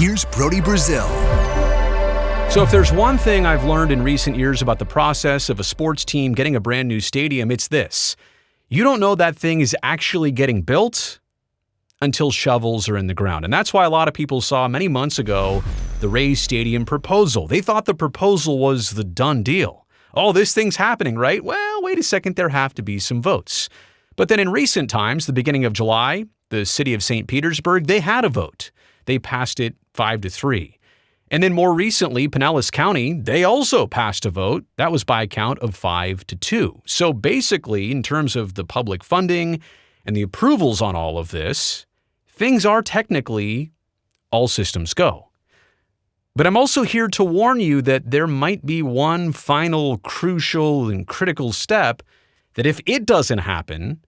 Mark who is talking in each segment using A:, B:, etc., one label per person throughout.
A: Here's Brody Brazil.
B: So if there's one thing I've learned in recent years about the process of a sports team getting a brand new stadium, it's this. You don't know that thing is actually getting built until shovels are in the ground. And that's why a lot of people saw many months ago the Rays stadium proposal. They thought the proposal was the done deal. Oh, this thing's happening, right? Well, wait a second, there have to be some votes. But then in recent times, the beginning of July, the city of St. Petersburg, they had a vote. They passed it 5-3. And then more recently, Pinellas County, they also passed a vote. That was by a count of 5-2. So basically, in terms of the public funding and the approvals on all of this, things are technically all systems go. But I'm also here to warn you that there might be one final crucial and critical step that if it doesn't happen,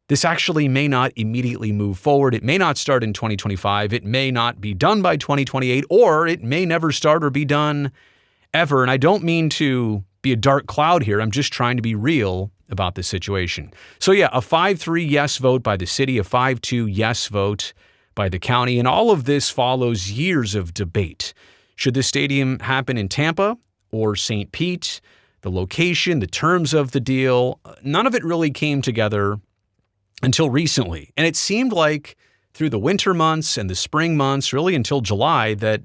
B: this actually may not immediately move forward. It may not start in 2025. It may not be done by 2028, or it may never start or be done ever. And I don't mean to be a dark cloud here. I'm just trying to be real about the situation. So yeah, a 5-3 yes vote by the city, a 5-2 yes vote by the county, and all of this follows years of debate. Should this stadium happen in Tampa or St. Pete? The location, the terms of the deal, none of it really came together until recently. And it seemed like through the winter months and the spring months, really until July, that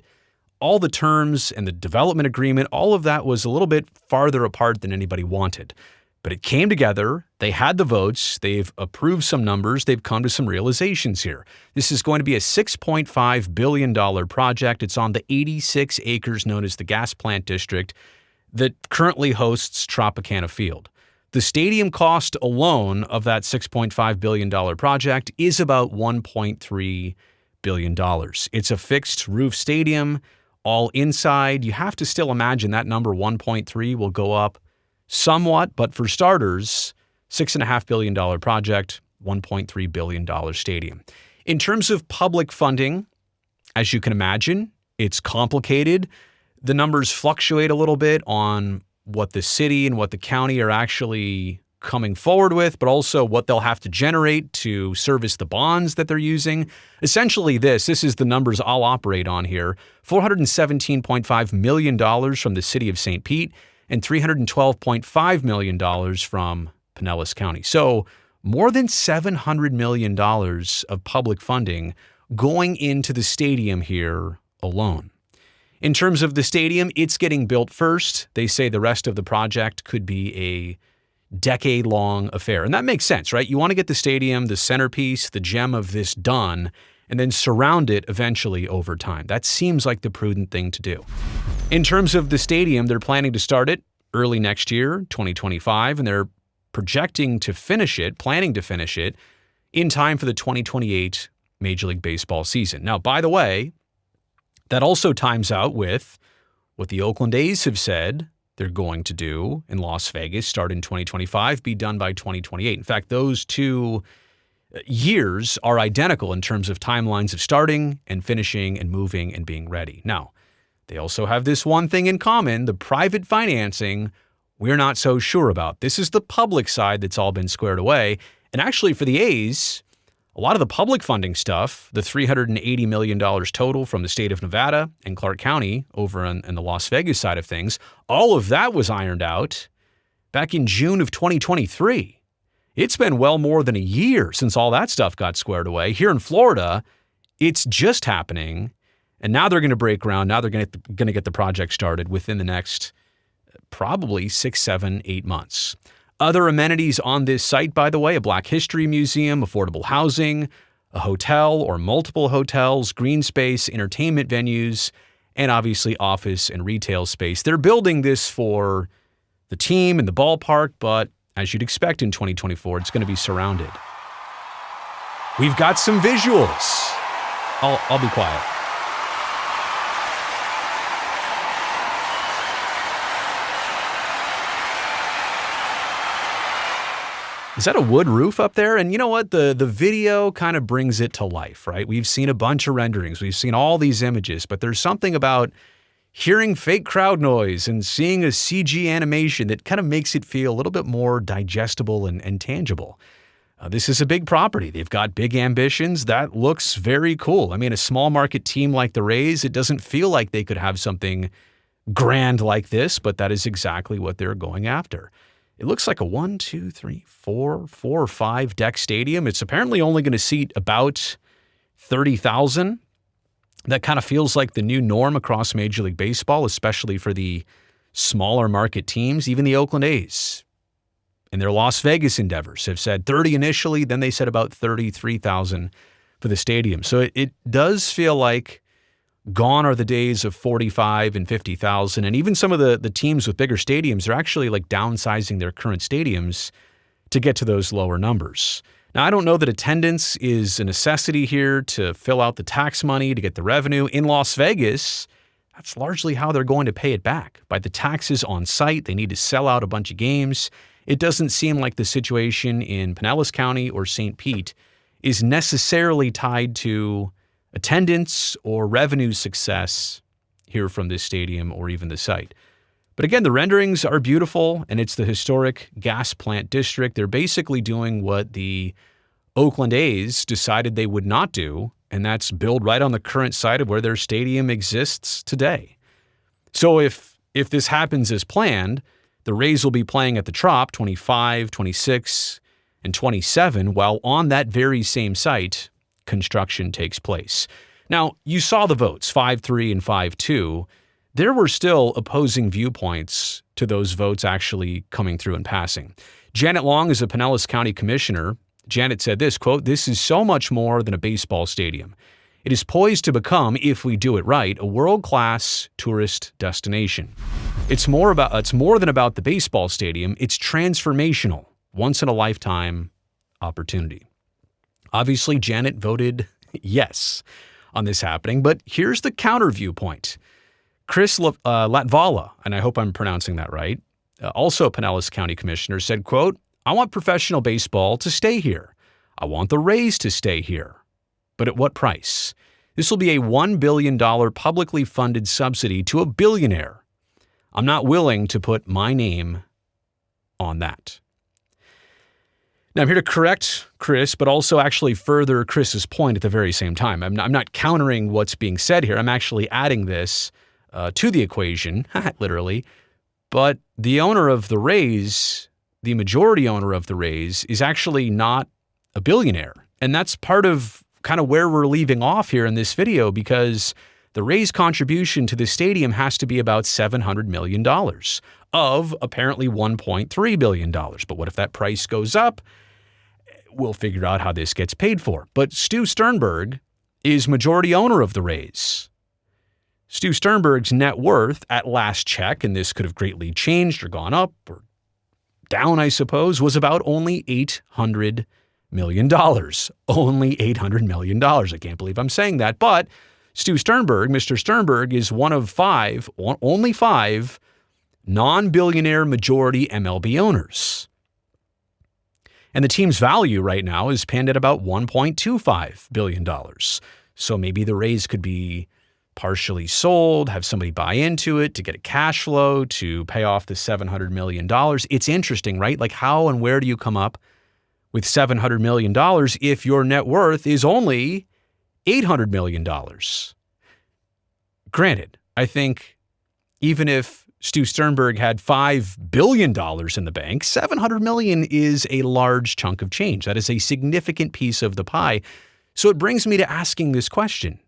B: all the terms and the development agreement, all of that was a little bit farther apart than anybody wanted. But it came together. They had the votes. They've approved some numbers. They've come to some realizations here. This is going to be a $6.5 billion project. It's on the 86 acres known as the Gas Plant District that currently hosts Tropicana Field. The stadium cost alone of that $6.5 billion project is about $1.3 billion. It's a fixed roof stadium, all inside. You have to still imagine that number 1.3 will go up somewhat, but for starters, $6.5 billion project, $1.3 billion stadium. In terms of public funding, as you can imagine, it's complicated. The numbers fluctuate a little bit on what the city and what the county are actually coming forward with, but also what they'll have to generate to service the bonds that they're using. Essentially this is the numbers I'll operate on here. $417.5 million from the city of St. Pete, and $312.5 million from Pinellas County. So more than $700 million of public funding going into the stadium here alone. In terms of the stadium, it's getting built first. They say the rest of the project could be a decade-long affair. And that makes sense, right? You want to get the stadium, the centerpiece, the gem of this done, and then surround it eventually over time. That seems like the prudent thing to do. In terms of the stadium, they're planning to start it early next year, 2025, and they're planning to finish it in time for the 2028 Major League Baseball season. Now, by the way, that also times out with what the Oakland A's have said they're going to do in Las Vegas, start in 2025, be done by 2028. In fact, those two years are identical in terms of timelines of starting and finishing and moving and being ready. Now, they also have this one thing in common, the private financing we're not so sure about. This is the public side that's all been squared away. And actually for the A's, a lot of the public funding stuff, the $380 million total from the state of Nevada and Clark County over on the Las Vegas side of things, all of that was ironed out back in June of 2023. It's been well more than a year since all that stuff got squared away. Here in Florida, it's just happening. And now they're going to break ground. Now they're going to get the project started within the next probably 6, 7, 8 months. Other amenities on this site, by the way, a Black History Museum, affordable housing, a hotel or multiple hotels, green space, entertainment venues, and obviously office and retail space. They're building this for the team and the ballpark, but as you'd expect in 2024, it's going to be surrounded. We've got some visuals. I'll be quiet. Is that a wood roof up there? And you know what? The video kind of brings it to life, right? We've seen a bunch of renderings. We've seen all these images, but there's something about hearing fake crowd noise and seeing a CG animation that kind of makes it feel a little bit more digestible and tangible. This is a big property. They've got big ambitions. That looks very cool. I mean, a small market team like the Rays, it doesn't feel like they could have something grand like this, but that is exactly what they're going after. It looks like a 4 or 5 deck stadium. It's apparently only going to seat about 30,000. That kind of feels like the new norm across Major League Baseball, especially for the smaller market teams, even the Oakland A's. And their Las Vegas endeavors have said 30 initially, then they said about 33,000 for the stadium. So it does feel like gone are the days of 45 and 50,000. And even some of the teams with bigger stadiums are actually like downsizing their current stadiums to get to those lower numbers. Now, I don't know that attendance is a necessity here to fill out the tax money to get the revenue. In Las Vegas, that's largely how they're going to pay it back. By the taxes on site, they need to sell out a bunch of games. It doesn't seem like the situation in Pinellas County or St. Pete is necessarily tied to attendance or revenue success here from this stadium or even the site. But again, the renderings are beautiful, and it's the historic gas plant district. They're basically doing what the Oakland A's decided they would not do, and that's build right on the current site of where their stadium exists today. So if this happens as planned, the Rays will be playing at the Trop 25, 26, and 27, while on that very same site, construction takes place. Now, you saw the votes, 5-3 and 5-2. There were still opposing viewpoints to those votes actually coming through and passing. Janet Long is a Pinellas County Commissioner. Janet said this, quote, "This is so much more than a baseball stadium. It is poised to become, if we do it right, a world-class tourist destination. It's more than about the baseball stadium. It's transformational, once-in-a-lifetime opportunity." Obviously, Janet voted yes on this happening, but here's the counter viewpoint. Chris Latvala, and I hope I'm pronouncing that right, also a Pinellas County Commissioner, said, quote, "I want professional baseball to stay here. I want the Rays to stay here. But at what price? This will be a $1 billion publicly funded subsidy to a billionaire. I'm not willing to put my name on that." Now, I'm here to correct Chris, but also actually further Chris's point at the very same time. I'm not countering what's being said here. I'm actually adding this to the equation, literally. But the owner of the Rays, the majority owner of the Rays, is actually not a billionaire. And that's part of kind of where we're leaving off here in this video, because the Rays' contribution to the stadium has to be about $700 million of apparently $1.3 billion. But what if that price goes up? We'll figure out how this gets paid for. But Stu Sternberg is majority owner of the Rays. Stu Sternberg's net worth at last check, and this could have greatly changed or gone up or down, I suppose, was about only $800 million. Only $800 million. I can't believe I'm saying that. But Stu Sternberg, Mr. Sternberg, is one of only five non-billionaire majority MLB owners. And the team's value right now is pinned at about $1.25 billion. So maybe the Rays could be partially sold, have somebody buy into it to get a cash flow to pay off the $700 million. It's interesting, right? Like, how and where do you come up with $700 million if your net worth is only $800 million? Granted, I think even if Stu Sternberg had $5 billion in the bank, $700 million is a large chunk of change. That is a significant piece of the pie. So it brings me to asking this question.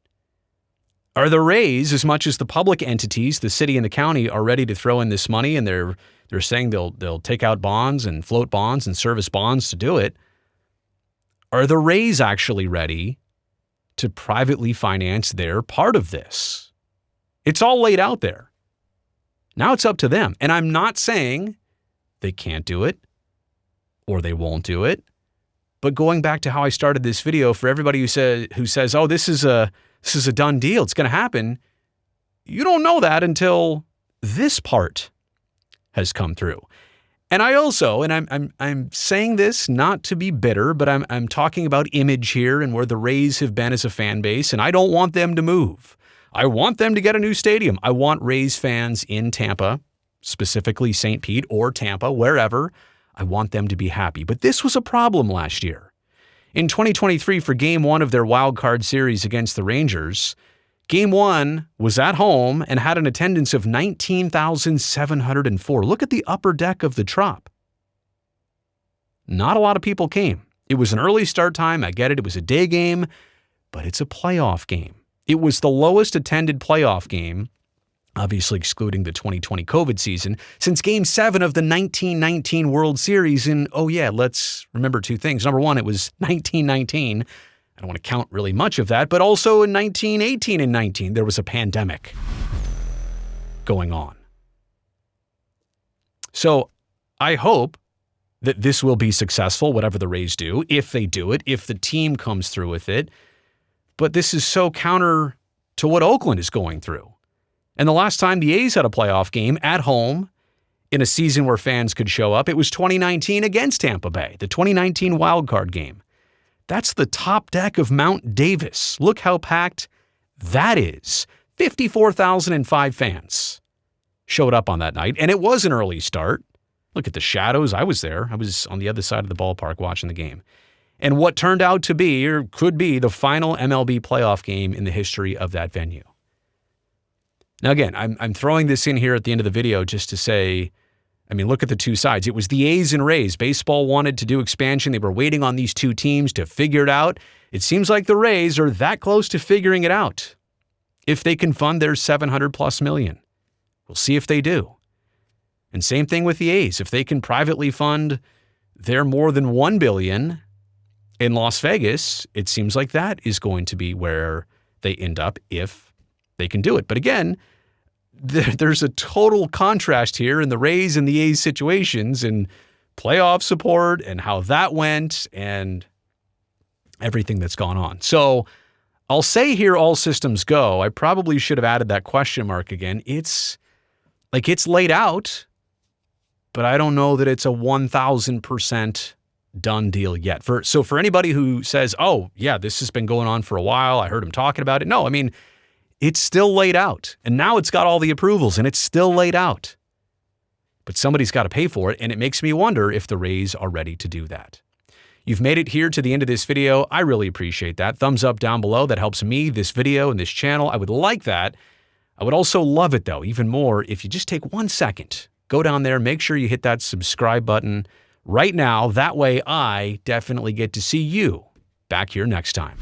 B: Are the Rays, as much as the public entities, the city and the county, are ready to throw in this money, and they're saying they'll take out bonds and float bonds and service bonds to do it, are the Rays actually ready to privately finance their part of this? It's all laid out there. Now it's up to them. And I'm not saying they can't do it or they won't do it. But going back to how I started this video, for everybody who says, oh, this is a done deal, it's going to happen, you don't know that until this part has come through. And I also, and I'm saying this not to be bitter, but I'm talking about image here and where the Rays have been as a fan base, and I don't want them to move. I want them to get a new stadium. I want Rays fans in Tampa, specifically St. Pete or Tampa, wherever. I want them to be happy. But this was a problem last year. In 2023, for Game 1 of their wild card series against the Rangers, Game 1 was at home and had an attendance of 19,704. Look at the upper deck of the Trop. Not a lot of people came. It was an early start time. I get it. It was a day game, but it's a playoff game. It was the lowest attended playoff game, obviously excluding the 2020 COVID season, since Game 7 of the 1919 World Series. And, let's remember two things. Number one, it was 1919. I don't want to count really much of that, but also in 1918 and 19, there was a pandemic going on. So I hope that this will be successful, whatever the Rays do, if they do it, if the team comes through with it. But this is so counter to what Oakland is going through. And the last time the A's had a playoff game at home in a season where fans could show up, it was 2019 against Tampa Bay, the 2019 wildcard game. That's the top deck of Mount Davis. Look how packed that is. 54,005 fans showed up on that night, and it was an early start. Look at the shadows. I was there. I was on the other side of the ballpark watching the game. And what turned out to be, or could be, the final MLB playoff game in the history of that venue. Now, again, I'm throwing this in here at the end of the video just to say, look at the two sides. It was the A's and Rays. Baseball wanted to do expansion. They were waiting on these two teams to figure it out. It seems like the Rays are that close to figuring it out. If they can fund their $700+ million. We'll see if they do. And same thing with the A's. If they can privately fund their more than $1 billion in Las Vegas, it seems like that is going to be where they end up if they can do it. But again, there's a total contrast here in the Rays and the A's situations and playoff support and how that went and everything that's gone on. So I'll say here all systems go. I probably should have added that question mark again. It's laid out, but I don't know that it's a 1,000% done deal yet. So for anybody who says, oh, yeah, this has been going on for a while, I heard him talking about it. No, it's still laid out. And now it's got all the approvals and it's still laid out. But somebody's got to pay for it. And it makes me wonder if the Rays are ready to do that. You've made it here to the end of this video. I really appreciate that. Thumbs up down below. That helps me, this video, and this channel. I would like that. I would also love it, though, even more, if you just take 1 second, go down there, make sure you hit that subscribe button right now. That way I definitely get to see you back here next time.